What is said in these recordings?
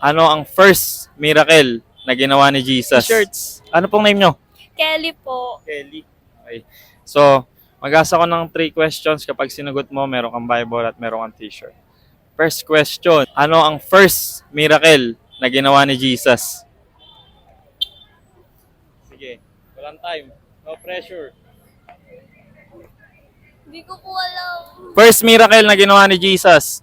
Ano ang first miracle na ginawa ni Jesus? T-shirts. Ano pong name nyo? Kelly po. Kelly. Okay. So, mag-asa ko ng 3 questions. Kapag sinagot mo, meron kang Bible at meron kang t-shirt. First question. Ano ang first miracle na ginawa ni Jesus? Sige. Walang time. No pressure. Hindi ko po alam. First miracle na ginawa ni Jesus.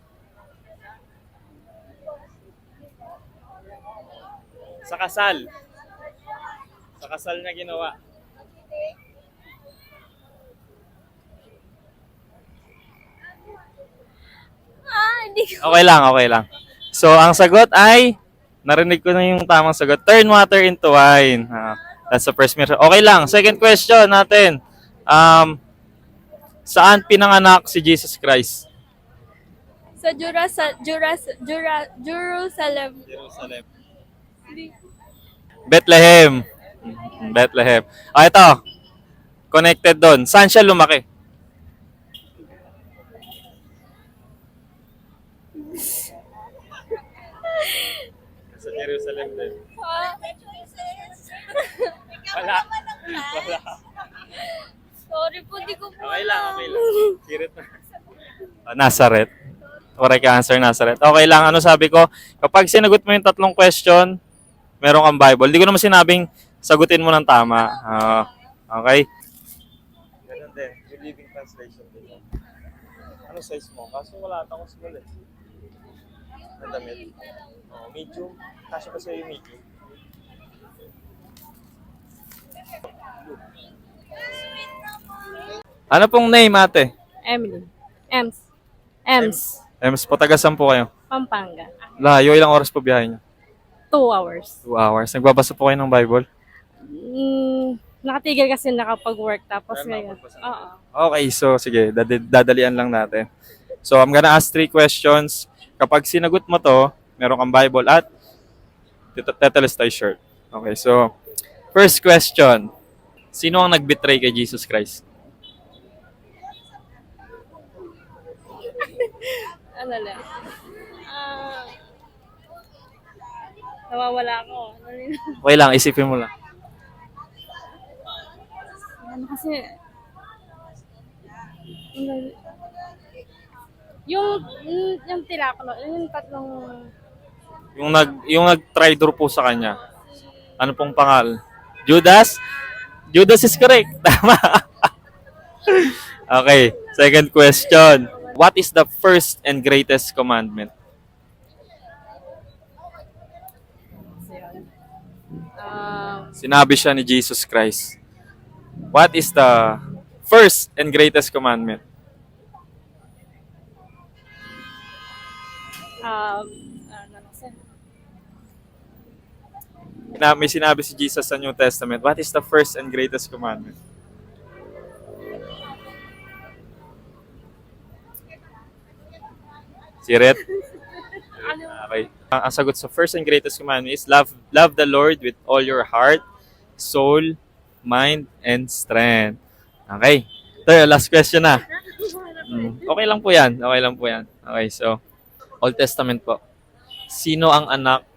Sa kasal. Sa kasal na ginawa. Hindi ko. Okay lang, okay lang. So, ang sagot ay, narinig ko na yung tamang sagot, turn water into wine. That's the first miracle. Okay lang. Second question natin. Saan pinanganak si Jesus Christ? Sa Jerusalem. Jerusalem. Bethlehem. Bethlehem. Ito. Connected doon. Saan siya lumaki? Sa Jerusalem din. Wala. Wala. Sorry po, di ko po Okay lang, alam. okay lang. Sirit na. Nazareth. Correct answer, Nazareth. Okay lang, ano sabi ko, kapag sinagot mo yung 3 question, meron kang Bible. Hindi ko naman sinabing sagutin mo ng tama. Okay? Ganun din. Yung Living Translation din. Ano size mo? Kaso wala ata akong small eh. Ang damit. Medium. Kaso kasi yung medium. Ano pong name, ate? Emily. Ems. Ems, patagasan po kayo. Pampanga. Layo, ilang oras po biyahe niyo? 2 hours. 2 hours. Nagbabasa po kayo ng Bible? Nakatigil kasi nakapag-work tapos Kaya ngayon. nakapagpasa. Oo. Okay, so sige, dadalian lang natin. So I'm gonna ask 3 questions. Kapag sinagot mo to, meron kang Bible at tetelestai shirt. Okay, so first question. Sino ang nag-betray kay Jesus Christ? Ano lang. Nawawala ako. Okay lang, isipin mo lang. Ano kasi... Yung tirakulo, yung tatlong... Yung nag-traitor po sa kanya. Ano pong pangalan? Judas? Judas is correct. Tama. Okay, second question. What is the first and greatest commandment? Sinabi siya ni Jesus Christ. What is the first and greatest commandment? May sinabi si Jesus sa New Testament. What is the first and greatest commandment? Siret? Okay. Ang sagot sa first and greatest commandment is love the Lord with all your heart, soul, mind, and strength. Okay. Ito yung last question na. Okay lang po yan. Okay lang po yan. Okay, so Old Testament po. Sino ang anak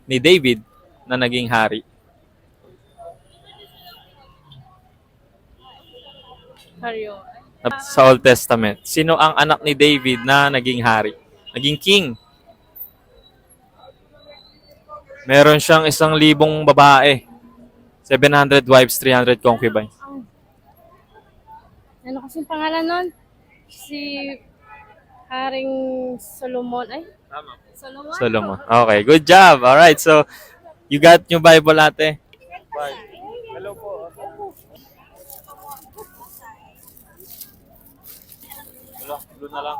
ni David na naging hari? Haryo. Sa Old Testament. Sino ang anak ni David na naging hari? Naging king? Meron siyang 1,000 babae. 700 wives, 300 concubines. Ano kasing pangalan nun? Si Haring Solomon. Ay, Tama. Solomon? Solomon. Okay, good job. Alright, so you got yung Bible, ate? Hello po. Hello, doon na lang.